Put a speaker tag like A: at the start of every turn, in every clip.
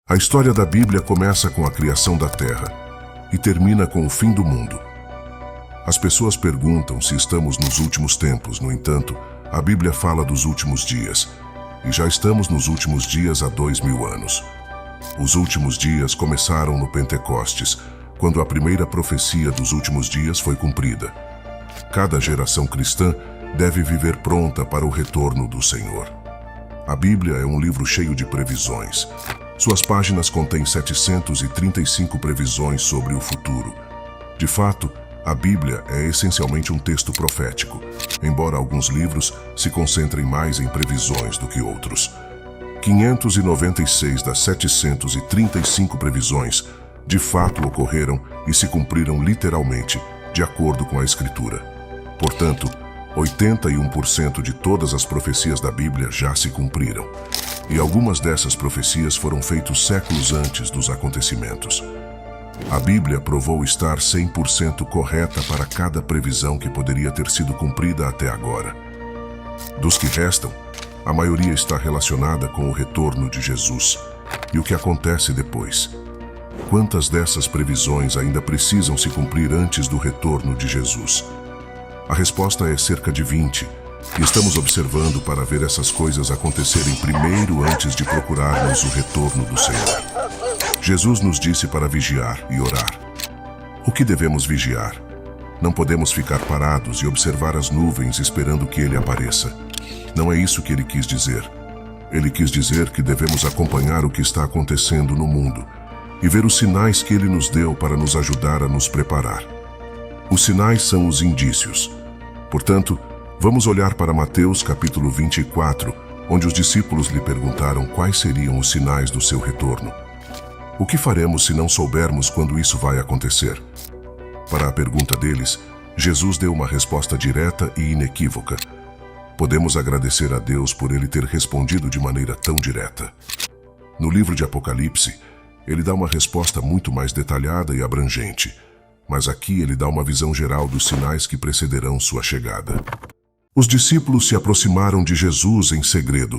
A: A história da Bíblia começa com a criação da Terra e termina com o fim do mundo. As pessoas perguntam se estamos nos últimos tempos. No entanto, a Bíblia fala dos últimos dias, e já estamos nos últimos dias há 2000 anos. Os últimos dias começaram no Pentecostes, quando a primeira profecia dos últimos dias foi cumprida. Cada geração cristã deve viver pronta para o retorno do Senhor. A Bíblia é um livro cheio de previsões. Suas páginas contêm 735 previsões sobre o futuro. De fato, a Bíblia é essencialmente um texto profético, embora alguns livros se concentrem mais em previsões do que outros. 596 das 735 previsões de fato ocorreram e se cumpriram literalmente, de acordo com a Escritura. Portanto, 81% de todas as profecias da Bíblia já se cumpriram, e algumas dessas profecias foram feitas séculos antes dos acontecimentos. A Bíblia provou estar 100% correta para cada previsão que poderia ter sido cumprida até agora. Dos que restam, a maioria está relacionada com o retorno de Jesus e o que acontece depois. Quantas dessas previsões ainda precisam se cumprir antes do retorno de Jesus? A resposta é cerca de 20, e estamos observando para ver essas coisas acontecerem primeiro antes de procurarmos o retorno do Senhor. Jesus nos disse para vigiar e orar. O que devemos vigiar? Não podemos ficar parados e observar as nuvens esperando que Ele apareça. Não é isso que Ele quis dizer. Ele quis dizer que devemos acompanhar o que está acontecendo no mundo e ver os sinais que Ele nos deu para nos ajudar a nos preparar. Os sinais são os indícios. Portanto, vamos olhar para Mateus capítulo 24, onde os discípulos lhe perguntaram quais seriam os sinais do seu retorno. O que faremos se não soubermos quando isso vai acontecer? Para a pergunta deles, Jesus deu uma resposta direta e inequívoca. Podemos agradecer a Deus por Ele ter respondido de maneira tão direta. No livro de Apocalipse, Ele dá uma resposta muito mais detalhada e abrangente, mas aqui Ele dá uma visão geral dos sinais que precederão sua chegada. Os discípulos se aproximaram de Jesus em segredo.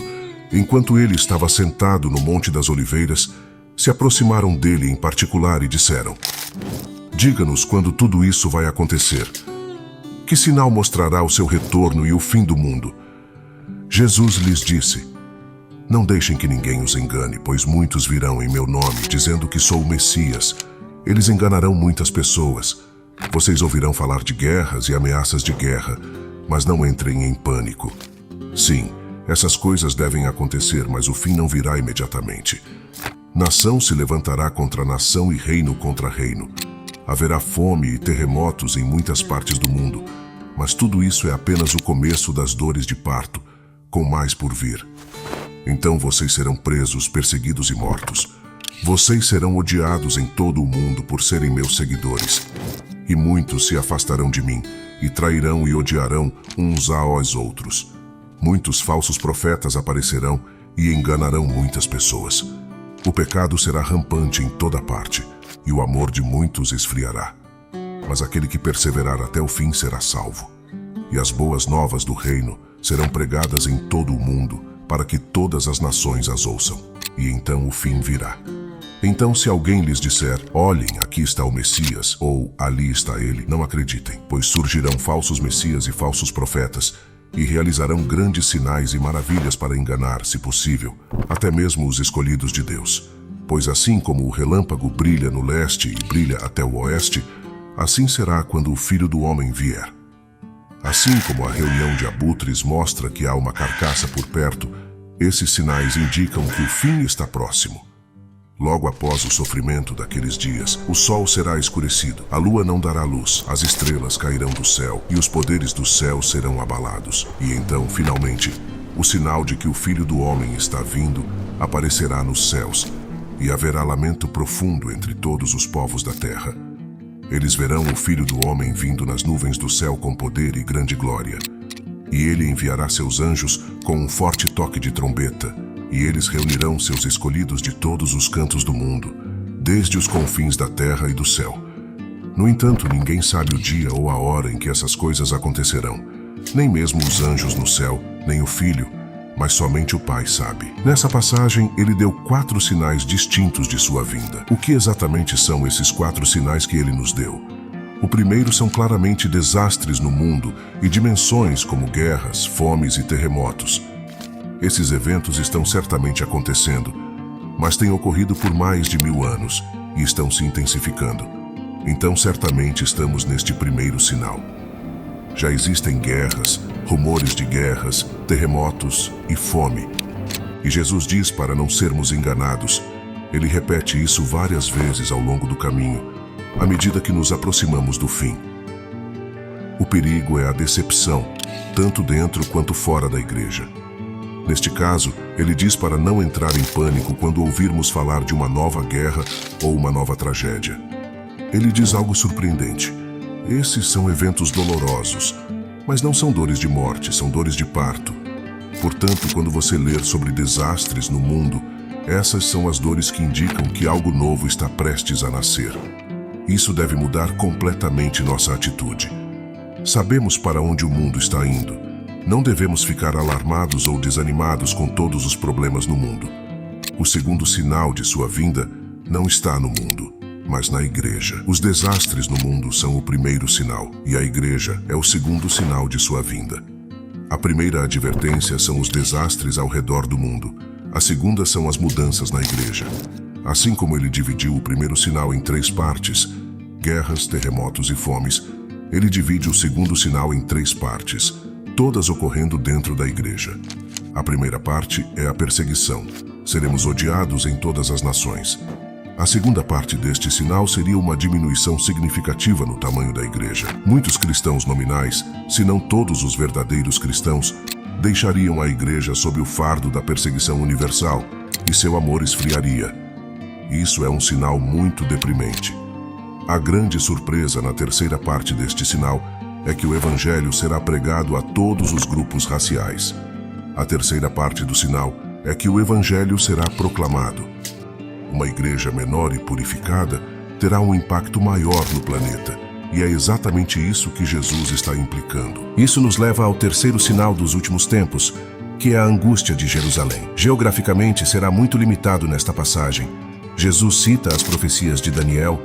A: Enquanto Ele estava sentado no Monte das Oliveiras, se aproximaram dele em particular e disseram: "Diga-nos quando tudo isso vai acontecer. Que sinal mostrará o seu retorno e o fim do mundo?" Jesus lhes disse: "Não deixem que ninguém os engane, pois muitos virão em meu nome, dizendo que sou o Messias. Eles enganarão muitas pessoas. Vocês ouvirão falar de guerras e ameaças de guerra, mas não entrem em pânico. Sim, essas coisas devem acontecer, mas o fim não virá imediatamente. Nação se levantará contra nação e reino contra reino. Haverá fome e terremotos em muitas partes do mundo, mas tudo isso é apenas o começo das dores de parto, com mais por vir. Então vocês serão presos, perseguidos e mortos. Vocês serão odiados em todo o mundo por serem meus seguidores. E muitos se afastarão de mim, e trairão e odiarão uns aos outros. Muitos falsos profetas aparecerão e enganarão muitas pessoas. O pecado será rampante em toda parte, e o amor de muitos esfriará. Mas aquele que perseverar até o fim será salvo. E as boas novas do reino serão pregadas em todo o mundo, para que todas as nações as ouçam, e então o fim virá. Então, se alguém lhes disser: "Olhem, aqui está o Messias", ou "Ali está ele", não acreditem, pois surgirão falsos messias e falsos profetas, e realizarão grandes sinais e maravilhas para enganar, se possível, até mesmo os escolhidos de Deus. Pois assim como o relâmpago brilha no leste e brilha até o oeste, assim será quando o Filho do Homem vier. Assim como a reunião de abutres mostra que há uma carcaça por perto, esses sinais indicam que o fim está próximo. Logo após o sofrimento daqueles dias, o sol será escurecido, a lua não dará luz, as estrelas cairão do céu e os poderes do céu serão abalados. E então, finalmente, o sinal de que o Filho do Homem está vindo aparecerá nos céus, e haverá lamento profundo entre todos os povos da terra. Eles verão o Filho do Homem vindo nas nuvens do céu com poder e grande glória. E ele enviará seus anjos com um forte toque de trombeta, e eles reunirão seus escolhidos de todos os cantos do mundo, desde os confins da terra e do céu. No entanto, ninguém sabe o dia ou a hora em que essas coisas acontecerão, nem mesmo os anjos no céu, nem o Filho, mas somente o Pai sabe. Nessa passagem, ele deu 4 sinais distintos de sua vinda. O que exatamente são esses 4 sinais que ele nos deu? O primeiro são claramente desastres no mundo e dimensões como guerras, fomes e terremotos. Esses eventos estão certamente acontecendo, mas têm ocorrido por mais de 1000 anos e estão se intensificando. Então, certamente estamos neste primeiro sinal. Já existem guerras, rumores de guerras, terremotos e fome. E Jesus diz para não sermos enganados. Ele repete isso várias vezes ao longo do caminho, à medida que nos aproximamos do fim. O perigo é a decepção, tanto dentro quanto fora da igreja. Neste caso, ele diz para não entrar em pânico quando ouvirmos falar de uma nova guerra ou uma nova tragédia. Ele diz algo surpreendente. Esses são eventos dolorosos, mas não são dores de morte, são dores de parto. Portanto, quando você ler sobre desastres no mundo, essas são as dores que indicam que algo novo está prestes a nascer. Isso deve mudar completamente nossa atitude. Sabemos para onde o mundo está indo. Não devemos ficar alarmados ou desanimados com todos os problemas no mundo. O segundo sinal de sua vinda não está no mundo, mas na igreja. Os desastres no mundo são o primeiro sinal, e a igreja é o segundo sinal de sua vinda. A primeira advertência são os desastres ao redor do mundo. A segunda são as mudanças na igreja. Assim como ele dividiu o primeiro sinal em 3 partes, guerras, terremotos e fomes, ele divide o segundo sinal em 3 partes, todas ocorrendo dentro da igreja. A primeira parte é a perseguição. Seremos odiados em todas as nações. A segunda parte deste sinal seria uma diminuição significativa no tamanho da igreja. Muitos cristãos nominais, se não todos os verdadeiros cristãos, deixariam a igreja sob o fardo da perseguição universal e seu amor esfriaria. Isso é um sinal muito deprimente. A grande surpresa na terceira parte deste sinal é que o evangelho será pregado a todos os grupos raciais. A terceira parte do sinal é que o evangelho será proclamado. Uma igreja menor e purificada terá um impacto maior no planeta, e é exatamente isso que Jesus está implicando. Isso nos leva ao terceiro sinal dos últimos tempos, que é a angústia de Jerusalém. Geograficamente será muito limitado nesta passagem. Jesus cita as profecias de Daniel,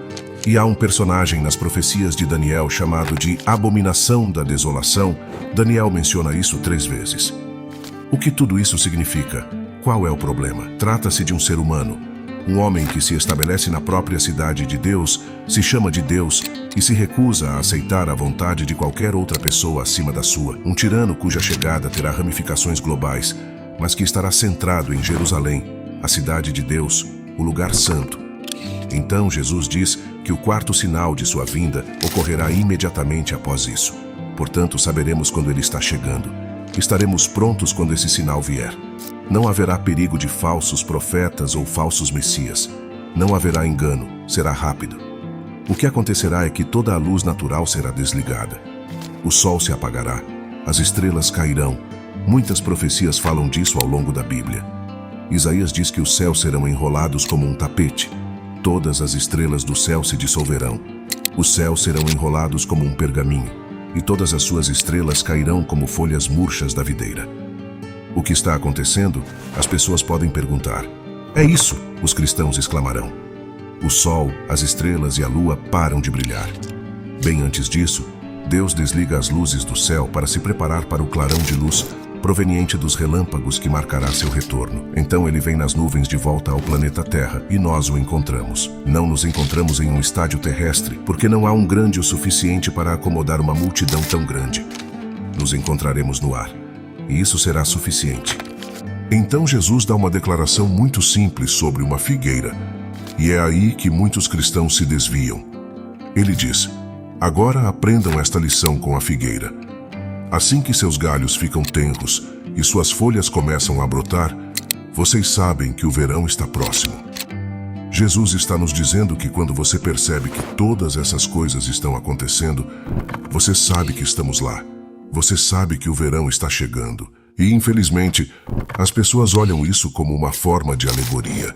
A: e há um personagem nas profecias de Daniel chamado de Abominação da Desolação. Daniel menciona isso 3 vezes. O que tudo isso significa? Qual é o problema? Trata-se de um ser humano, um homem que se estabelece na própria cidade de Deus, se chama de Deus e se recusa a aceitar a vontade de qualquer outra pessoa acima da sua. Um tirano cuja chegada terá ramificações globais, mas que estará centrado em Jerusalém, a cidade de Deus, o lugar santo. Então Jesus diz que o 4º sinal de sua vinda ocorrerá imediatamente após isso. Portanto, saberemos quando ele está chegando. Estaremos prontos quando esse sinal vier. Não haverá perigo de falsos profetas ou falsos messias. Não haverá engano, será rápido. O que acontecerá é que toda a luz natural será desligada. O sol se apagará, as estrelas cairão. Muitas profecias falam disso ao longo da Bíblia. Isaías diz que os céus serão enrolados como um tapete. Todas as estrelas do céu se dissolverão. Os céus serão enrolados como um pergaminho, e todas as suas estrelas cairão como folhas murchas da videira. O que está acontecendo? As pessoas podem perguntar. É isso, os cristãos exclamarão. O sol, as estrelas e a lua param de brilhar. Bem antes disso, Deus desliga as luzes do céu para se preparar para o clarão de luz proveniente dos relâmpagos que marcará seu retorno. Então ele vem nas nuvens de volta ao planeta Terra e nós o encontramos. Não nos encontramos em um estádio terrestre, porque não há um grande o suficiente para acomodar uma multidão tão grande. Nos encontraremos no ar, e isso será suficiente. Então Jesus dá uma declaração muito simples sobre uma figueira, e é aí que muitos cristãos se desviam. Ele diz: agora aprendam esta lição com a figueira. Assim que seus galhos ficam tenros e suas folhas começam a brotar, vocês sabem que o verão está próximo. Jesus está nos dizendo que quando você percebe que todas essas coisas estão acontecendo, você sabe que estamos lá. Você sabe que o verão está chegando. E, infelizmente, as pessoas olham isso como uma forma de alegoria.